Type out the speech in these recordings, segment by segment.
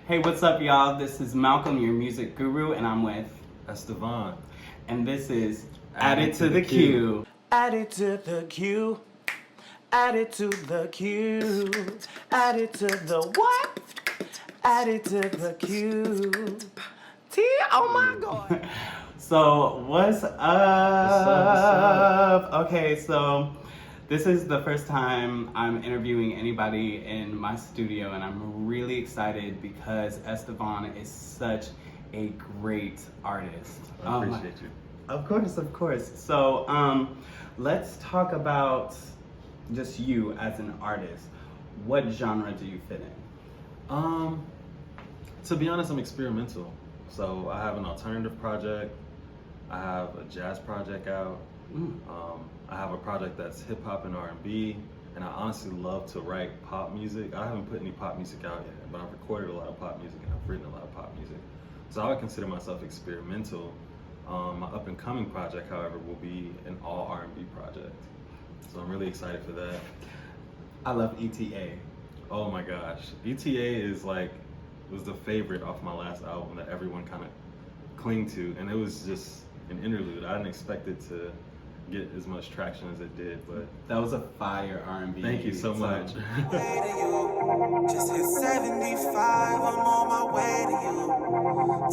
Hey, what's up, y'all? This is Malcolm, your music guru, and I'm with S.DeVahn. and this is Added to the Queue. Added to the queue. Added to the queue. Added to the what? Added to the queue. Oh my God. So, what's up? What's up? Okay, so this is the first time I'm interviewing anybody in my studio, and I'm really excited because S.DeVahn is such a great artist. I appreciate you. Of course. So, let's talk about just you as an artist. What genre do you fit in? To be honest, I'm experimental. So I have an alternative project. I have a jazz project out. I have a project that's hip hop and R&B, and I honestly love to write pop music. I haven't put any pop music out yet, but I've recorded a lot of pop music and I've written a lot of pop music. So I would consider myself experimental. My up and coming project, however, will be an all R&B project. So I'm really excited for that. I love ETA. Oh my gosh, ETA was the favorite off my last album that everyone kind of clung to, and it was just an interlude. I didn't expect it to get as much traction as it did, but That was a fire R&B. thank you so much. Just hit 75, I'm on my way to you.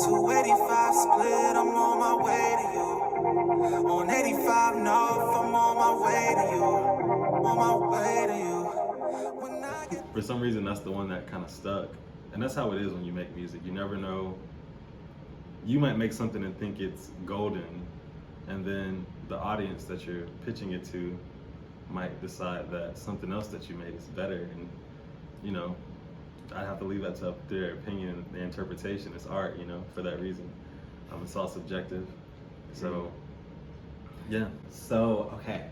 285 split, I'm on my way to you. On 85 north, I'm on my way to you. On my way to you. When I get For some reason, that's the one that kind of stuck, and that's how it is when you make music. You never know. You might make something and think it's golden, and then the audience that you're pitching it to might decide that something else that you made is better, and I have to leave that to up to their opinion, their interpretation. It's art, for that reason. It's all subjective. So, yeah. So, okay.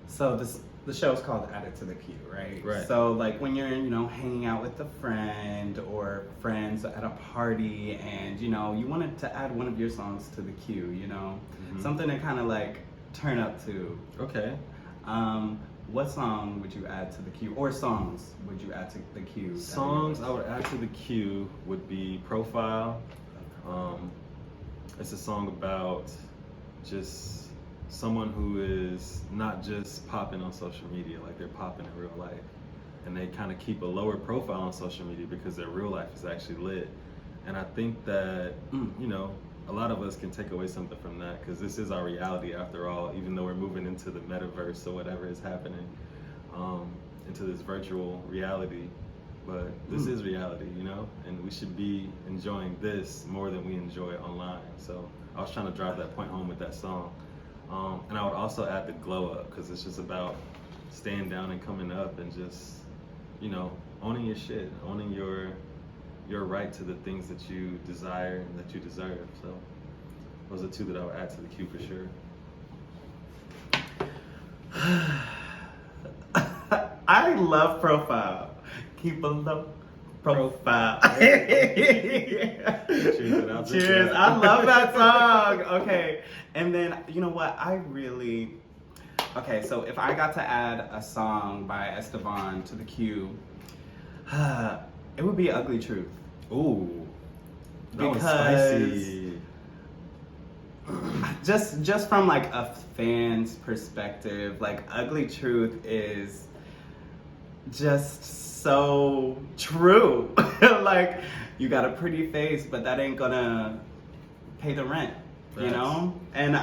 So the show's called Added to the Queue, right? Right. So like when you're, hanging out with a friend or friends at a party and, you wanted to add one of your songs to the queue, something to kind of like turn up to. Okay. What song would you add to the queue, or songs would you add to the queue? Songs I would add to the queue would be Profile. It's a song about just someone who is not just popping on social media, like they're popping in real life. And they kind of keep a lower profile on social media because their real life is actually lit. And I think that, a lot of us can take away something from that, because this is our reality after all, even though we're moving into the metaverse or whatever is happening, into this virtual reality. But this is reality, and we should be enjoying this more than we enjoy online. So I was trying to drive that point home with that song. And I would also add the glow up, because it's just about staying down and coming up and just, owning your shit, owning your right to the things that you desire and that you deserve. So those are two that I would add to the queue for sure. I love Profile. Keep a low profile. Cheers. Cheers. I love that song. Okay. And then, you know what? Okay, so if I got to add a song by S.DeVahn to the queue, it would be Ugly Truth. Ooh. That was Because- spicy. Just from like a fan's perspective, like Ugly Truth is just so true. Like, you got a pretty face, but that ain't gonna pay the rent, Facts. And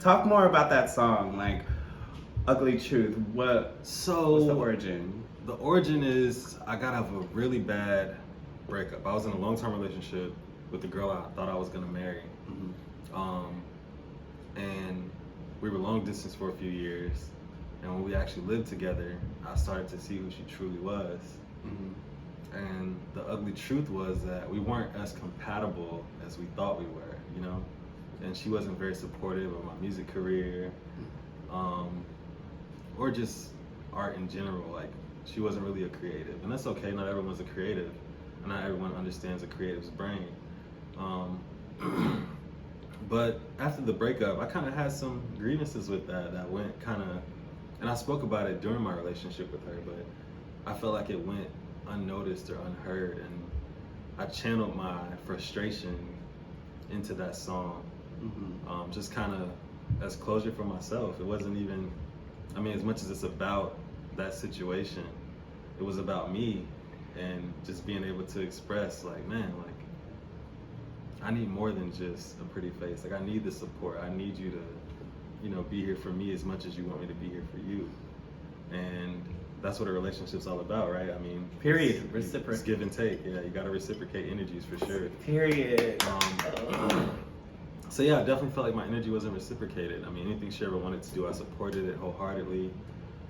talk more about that song, like Ugly Truth. What's the origin? The origin is I got out of a really bad breakup. I was in a long-term relationship with the girl I thought I was gonna marry. And we were long distance for a few years. And when we actually lived together, I started to see who she truly was. And the ugly truth was that we weren't as compatible as we thought we were, And she wasn't very supportive of my music career, or just art in general. Like, she wasn't really a creative, and that's okay. Not everyone's a creative, and not everyone understands a creative's brain. But after the breakup, I kind of had some grievances with that went kind of, and I spoke about it during my relationship with her, but I felt like it went unnoticed or unheard, and I channeled my frustration into that song, just kind of as closure for myself. It wasn't even, I mean, as much as it's about that situation, it was about me and just being able to express, like, man, like, I need more than just a pretty face. Like, I need the support. I need you to, you know, be here for me as much as you want me to be here for you. And that's what a relationship's all about, right? I mean, period. Reciprocate. It's give and take. Yeah, you gotta reciprocate energies for sure. Period. So yeah, I definitely felt like my energy wasn't reciprocated. I mean, anything she ever wanted to do, I supported it wholeheartedly.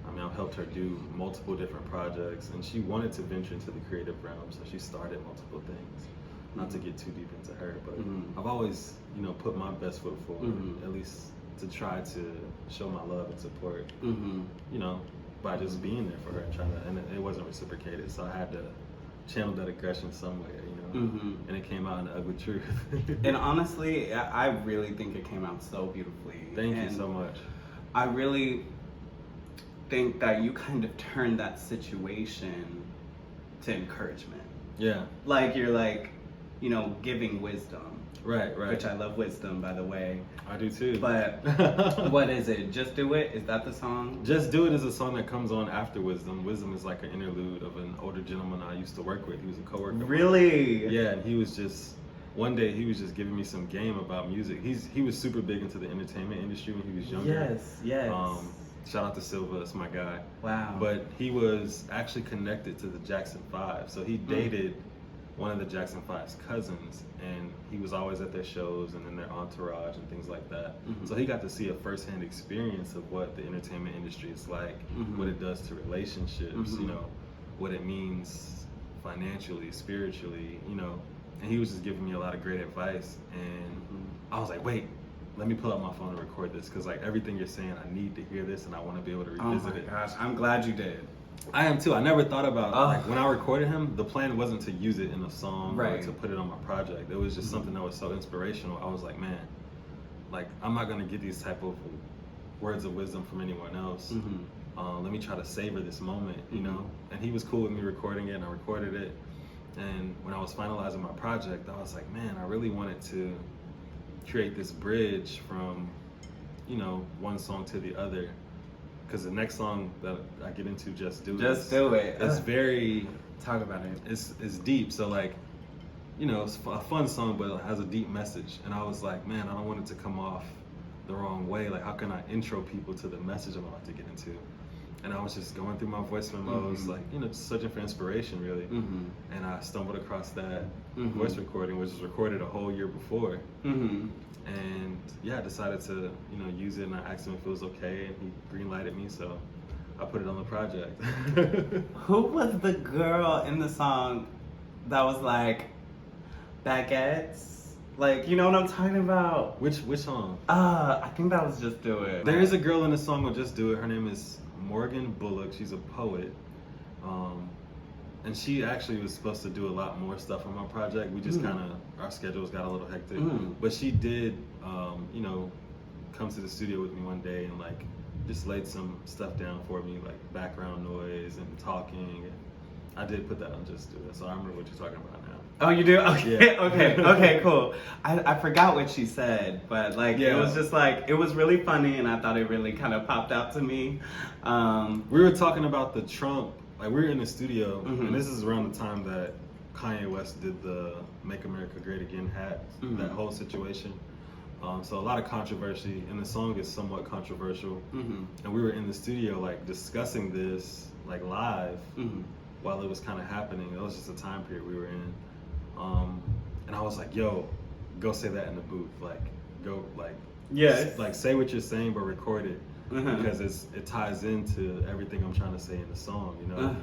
I mean, I've helped her do multiple different projects, and she wanted to venture into the creative realm, so she started multiple things. Not to get too deep into her, but I've always, you know, put my best foot forward, at least to try to show my love and support, you know, by just being there for her and trying to, and it wasn't reciprocated, so I had to channel that aggression somewhere, you know, and it came out in the ugly truth. And honestly, I really think it came out so beautifully. Thank you so much. I really think that you kind of turned that situation to encouragement. Yeah. Like, you're like, you know, giving wisdom. Right. Which I love wisdom, by the way. I do too. But what is it? Just Do It? Is that the song? Just Do It is a song that comes on after Wisdom. Wisdom is like an interlude of an older gentleman I used to work with. He was a coworker. Really? Yeah, and he was just, one day he was just giving me some game about music. He was super big into the entertainment industry when he was younger. Yes. Shout out to Silva, that's my guy. Wow. But he was actually connected to the Jackson 5. So he dated one of the Jackson 5's cousins, and he was always at their shows and in their entourage and things like that. So he got to see a first-hand experience of what the entertainment industry is like, what it does to relationships, you know, what it means financially, spiritually, you know. And he was just giving me a lot of great advice, and I was like, wait, let me pull out my phone and record this, because like everything you're saying, I need to hear this and I want to be able to revisit it. Oh my gosh, I'm glad you did. I am too. I never thought about, like, when I recorded him, the plan wasn't to use it in a song or Right. to put it on my project. It was just something that was so inspirational. I was like, man, like, I'm not going to get these type of words of wisdom from anyone else. Let me try to savor this moment, you know? And he was cool with me recording it, and I recorded it. And when I was finalizing my project, I was like, man, I really wanted to create this bridge from, you know, one song to the other. Because the next song that I get into, Just Do It. Just Do It. It's very... Talk about it. It's deep. So, like, you know, it's a fun song, but it has a deep message. And I was like, man, I don't want it to come off the wrong way. Like, how can I intro people to the message I'm about to get into? And I was just going through my voice memos, like, you know, just searching for inspiration, really. And I stumbled across that voice recording, which was recorded a whole year before. And yeah, I decided to, you know, use it, and I asked him if it was okay, and he green-lighted me, so I put it on the project. Who was the girl in the song that was like, baguettes? Like, you know what I'm talking about? Which song? I think that was Just Do It. There is a girl in the song with Just Do It. Her name is Morgan Bullock. She's a poet. And she actually was supposed to do a lot more stuff on my project. We just kind of, our schedules got a little hectic. But she did, you know, come to the studio with me one day and like just laid some stuff down for me, like background noise and talking. And I did put that on Just Do It, so I remember what you're talking about now. Oh, you do? Okay, Yeah. okay, cool. I forgot what she said, but like, it was just like, it was really funny, and I thought it really kind of popped out to me. We were talking about the Trump, like we were in the studio, and this is around the time that Kanye West did the Make America Great Again hat, that whole situation. So a lot of controversy, and the song is somewhat controversial. And we were in the studio like discussing this like live while it was kind of happening. It was just a time period we were in. And I was like, yo, go say that in the booth. Like, go, like, like say what you're saying, but record it. Because it ties into everything I'm trying to say in the song, you know?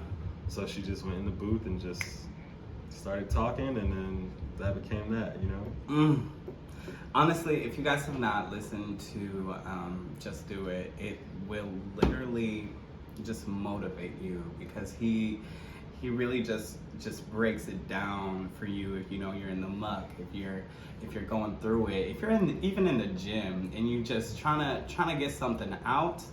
So she just went in the booth and just started talking, and then that became that, you know? Honestly, if you guys have not listened to Just Do It, it will literally just motivate you, because he really just breaks it down for you if you know you're in the muck, if you're going through it, if you're even in the gym and you just trying to get something out,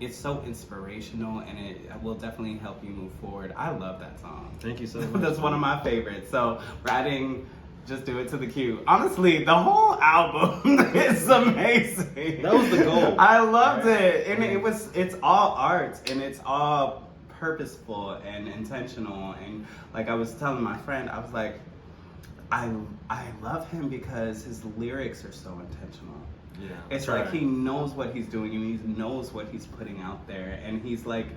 it's so inspirational, and it will definitely help you move forward. I love that song. Thank you so much. That's one of my favorites. So writing Just Do It to the Q. Honestly, the whole album is amazing. That was the goal. I loved it. And it's all art, and it's all purposeful and intentional. And like I was telling my friend, I was like, I love him because his lyrics are so intentional. Yeah. It's like he knows what he's doing, and he knows what he's putting out there, and he's like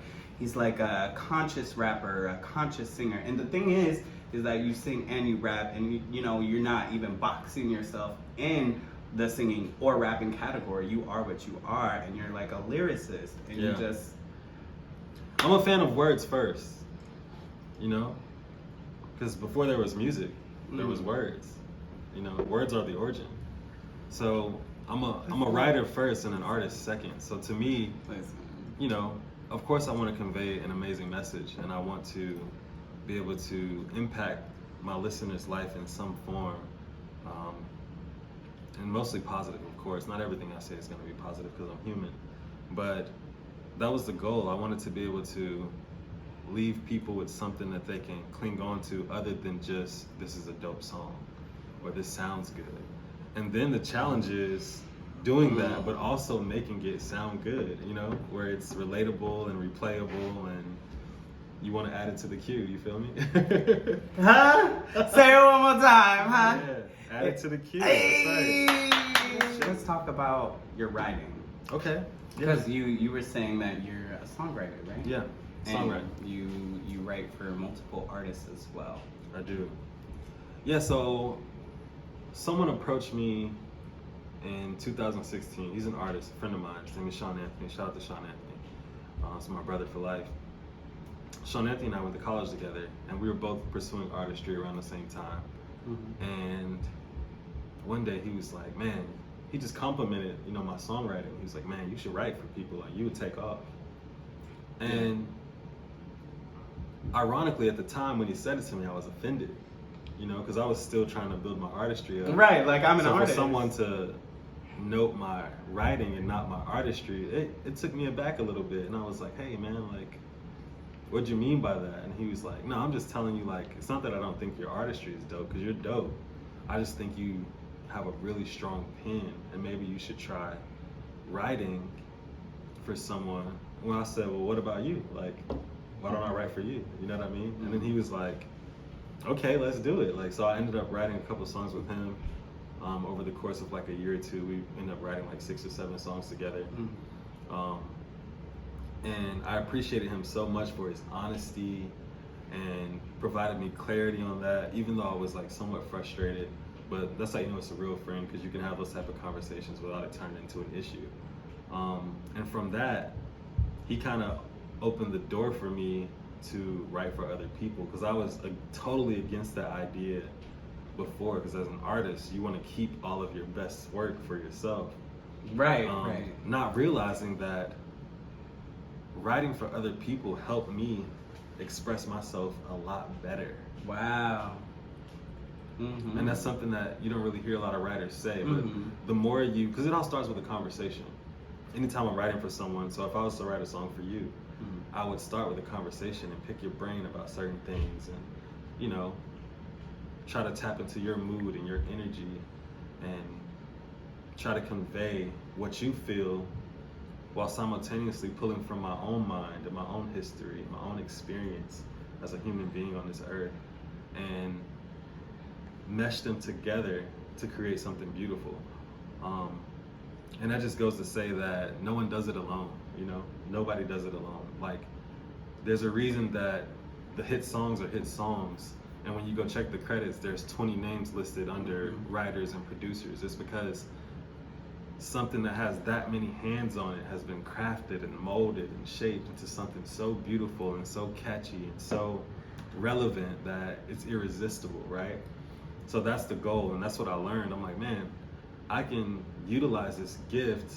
a conscious rapper, a conscious singer. And the thing is that you sing and you rap, and you know, you're not even boxing yourself in the singing or rapping category. You are what you are, and you're like a lyricist, and you just. I'm a fan of words first, you know, because before there was music, there was words. You know, words are the origin. So I'm a writer first and an artist second. So to me, you know, of course I want to convey an amazing message, and I want to be able to impact my listener's life in some form, and mostly positive, of course. Not everything I say is going to be positive because I'm human, but that was the goal. I wanted to be able to leave people with something that they can cling on to other than just, this is a dope song, or this sounds good. And then the challenge is doing that, but also making it sound good, you know, where it's relatable and replayable, and you want to add it to the queue, you feel me? Huh? Say it one more time, huh? Yeah, add it to the queue. Hey! That's right. Let's talk about your writing. Okay. Because you were saying that you're a songwriter, right? Yeah, songwriter. And you write for multiple artists as well. I do. Yeah, so someone approached me in 2016. He's an artist, a friend of mine. His name is Sean Anthony. Shout out to Sean Anthony. He's my brother for life. Sean Anthony and I went to college together, and we were both pursuing artistry around the same time. Mm-hmm. And one day he was like, man, he just complimented, you know, my songwriting. He was like, man, you should write for people, like you would take off. And ironically, at the time when he said it to me, I was offended, you know, because I was still trying to build my artistry up. Right, like I'm an artist. For someone to note my writing and not my artistry, it took me aback a little bit. And I was like, hey man, like, what'd you mean by that? And he was like, no, I'm just telling you, like, it's not that I don't think your artistry is dope, because you're dope. I just think you have a really strong pen, and maybe you should try writing for someone. When I said, well, what about you? Like, why don't I write for you? You know what I mean? And then he was like, okay, let's do it. Like, so I ended up writing a couple songs with him. Over the course of like a year or two, we ended up writing like 6 or 7 songs together. And I appreciated him so much for his honesty and provided me clarity on that, even though I was like somewhat frustrated. But that's how you know it's a real friend, because you can have those type of conversations without it turning into an issue. And from that, he kind of opened the door for me to write for other people, because I was totally against that idea before, because as an artist, you want to keep all of your best work for yourself. Right, Not realizing that writing for other people helped me express myself a lot better. Wow. Mm-hmm. And that's something that you don't really hear a lot of writers say, but the more because it all starts with a conversation. Anytime I'm writing for someone, so if I was to write a song for you, I would start with a conversation and pick your brain about certain things, and, you know, try to tap into your mood and your energy, and try to convey what you feel, while simultaneously pulling from my own mind and my own history, my own experience as a human being on this earth, and mesh them together to create something beautiful. And that just goes to say that no one does it alone, you know? Nobody does it alone. Like, there's a reason that the hit songs are hit songs, and when you go check the credits, there's 20 names listed under writers and producers. It's because something that has that many hands on it has been crafted and molded and shaped into something so beautiful and so catchy and so relevant that it's irresistible, right? So that's the goal, and that's what I learned. I'm like, man, I can utilize this gift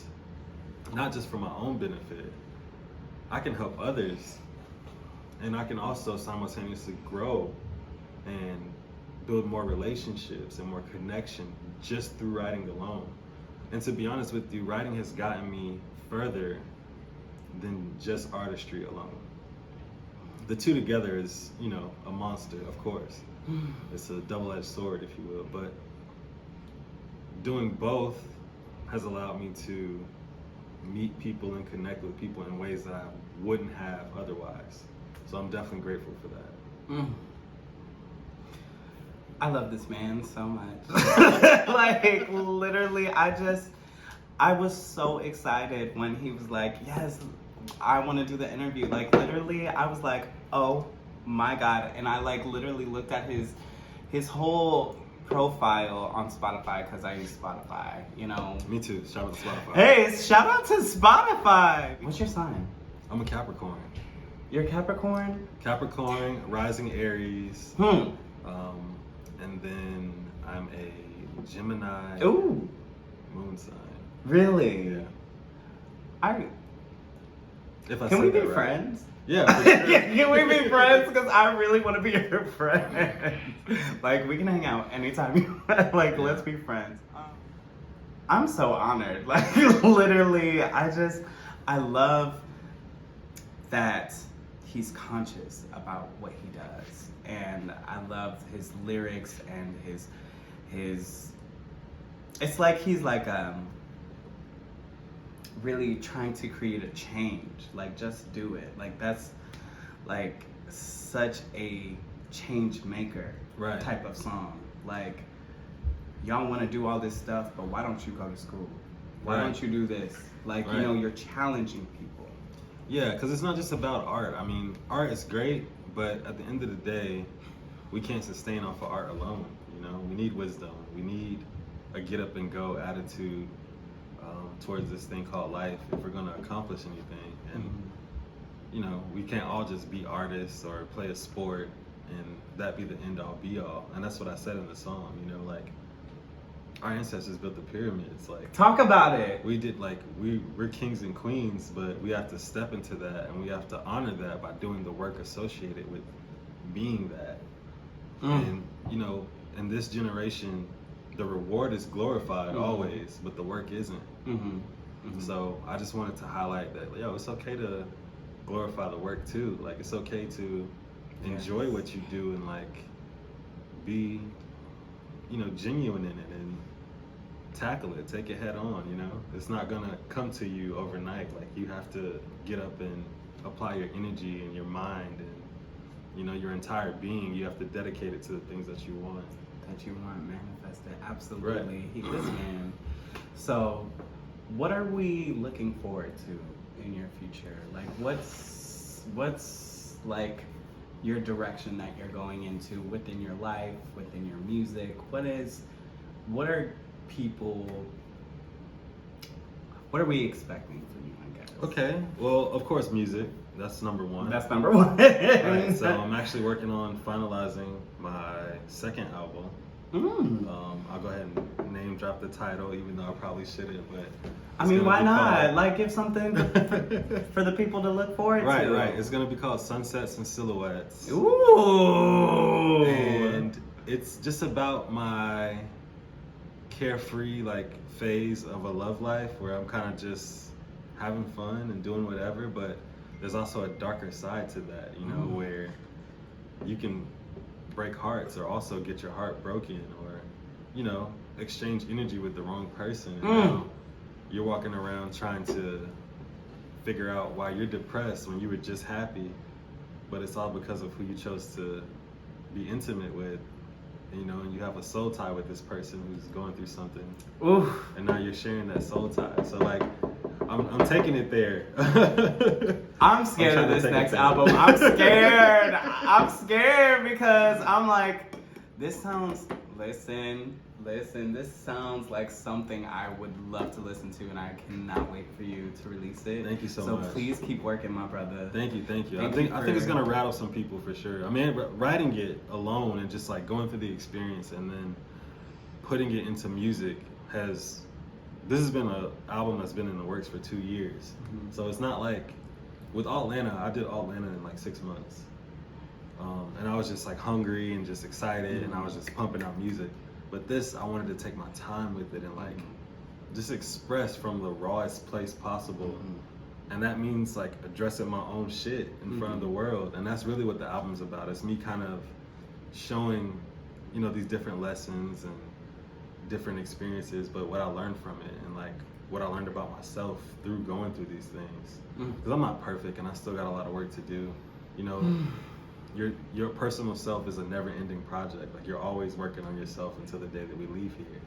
not just for my own benefit. I can help others, and I can also simultaneously grow and build more relationships and more connection just through writing alone. And to be honest with you, writing has gotten me further than just artistry alone. The two together is, you know, a monster, of course. It's a double-edged sword, if you will, but doing both has allowed me to meet people and connect with people in ways that I wouldn't have otherwise. So I'm definitely grateful for that. I love this man so much. Like, literally, I was so excited when he was like, yes, I want to do the interview. Like, literally, I was like, oh my God. And I like literally looked at his whole profile on Spotify, because I use Spotify, you know. Me too. Shout out to Spotify. Hey, shout out to Spotify. What's your sign? I'm a Capricorn. You're a Capricorn? Capricorn, rising Aries. And then I'm a Gemini. Ooh. Moon sign. Really? Yeah. Can we be friends? Yeah. For sure. Can we be friends? Because I really want to be your friend. Like, we can hang out anytime you want. Like, let's be friends. I'm so honored. Like, literally, I love that he's conscious about what he does. And I love his lyrics and his it's like he's like really trying to create a change. Like, just do it. Like, that's like such a change maker type of song. Like, y'all want to do all this stuff, but why don't you go to school? Why don't you do this? Like, you know, you're challenging people. Yeah, because it's not just about art. I mean, art is great, but at the end of the day, we can't sustain off of art alone. You know, we need wisdom. We need a get up and go attitude towards this thing called life if we're going to accomplish anything. And you know, we can't all just be artists or play a sport and that be the end all be all. And that's what I said in the song. You know, like, our ancestors built the pyramids. Like, talk about it. We did, like, we're kings and queens, but we have to step into that, and we have to honor that by doing the work associated with being that. And you know, in this generation, the reward is glorified always, but the work isn't. So I just wanted to highlight that, yo, it's okay to glorify the work too. Like, it's okay to enjoy what you do and like be, you know, genuine in it and tackle it, take it head on. You know, it's not gonna come to you overnight. Like, you have to get up and apply your energy and your mind and, you know, your entire being. You have to dedicate it to the things that you want. That you want manifested. Absolutely. Listen, so what are we looking forward to in your future? Like, what's like your direction that you're going into within your life, within your music? What are we expecting from you, I guess? Okay, well, of course, music. That's number one. That's number one. Right, so I'm actually working on finalizing my second album. I'll go ahead and name drop the title, even though I probably shouldn't, but I mean, why not? Like, give something for the people to look forward to. Right. It's gonna be called Sunsets and Silhouettes. Ooh. And it's just about my carefree, like, phase of a love life where I'm kind of just having fun and doing whatever, but there's also a darker side to that, you know, where you can break hearts or also get your heart broken or, you know, exchange energy with the wrong person. And now you're walking around trying to figure out why you're depressed when you were just happy, but it's all because of who you chose to be intimate with. You know, and you have a soul tie with this person who's going through something. And now you're sharing that soul tie. So, like, I'm taking it there. I'm scared of this next album. I'm scared. I'm scared because I'm like, this sounds, listen, this sounds like something I would love to listen to, and I cannot wait for you to release it. Thank you so much. So please keep working, my brother. Thank you. I think it's gonna rattle some people for sure. I mean, writing it alone and just like going through the experience and then putting it into music this has been an album that's been in the works for 2 years. So it's not like, with Atlanta, I did Atlanta in like 6 months. And I was just like hungry and just excited and I was just pumping out music. But this, I wanted to take my time with it and like just express from the rawest place possible And that means like addressing my own shit in front of the world. And that's really what the album's about. It's me kind of showing, you know, these different lessons and different experiences, but what I learned from it and like what I learned about myself through going through these things. Because I'm not perfect and I still got a lot of work to do. You know, your personal self is a never-ending project. Like you're always working on yourself until the day that we leave here.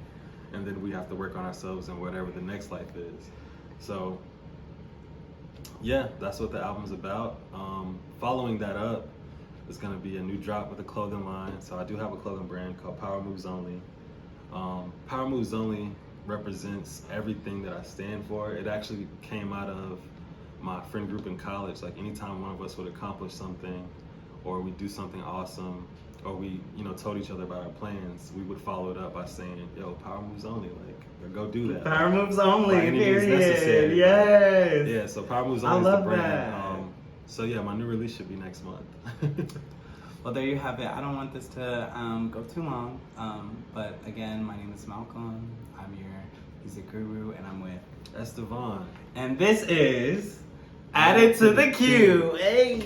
And then we have to work on ourselves in whatever the next life is. So yeah, that's what the album's about. Following that up is gonna be a new drop with a clothing line. So I do have a clothing brand called Power Moves Only. Power Moves Only represents everything that I stand for. It actually came out of my friend group in college. Like anytime one of us would accomplish something, or we do something awesome, or we, you know, told each other about our plans, we would follow it up by saying, yo, power moves only, like, go do that. Power moves only, by any means period. necessary. Yes. Yeah, so Power Moves Only is the brand. So yeah, my new release should be next month. Well, there you have it. I don't want this to go too long, but again, my name is Malcolm. I'm your music guru, and I'm with S.DeVahn. and this is Added to the Queue. Hey.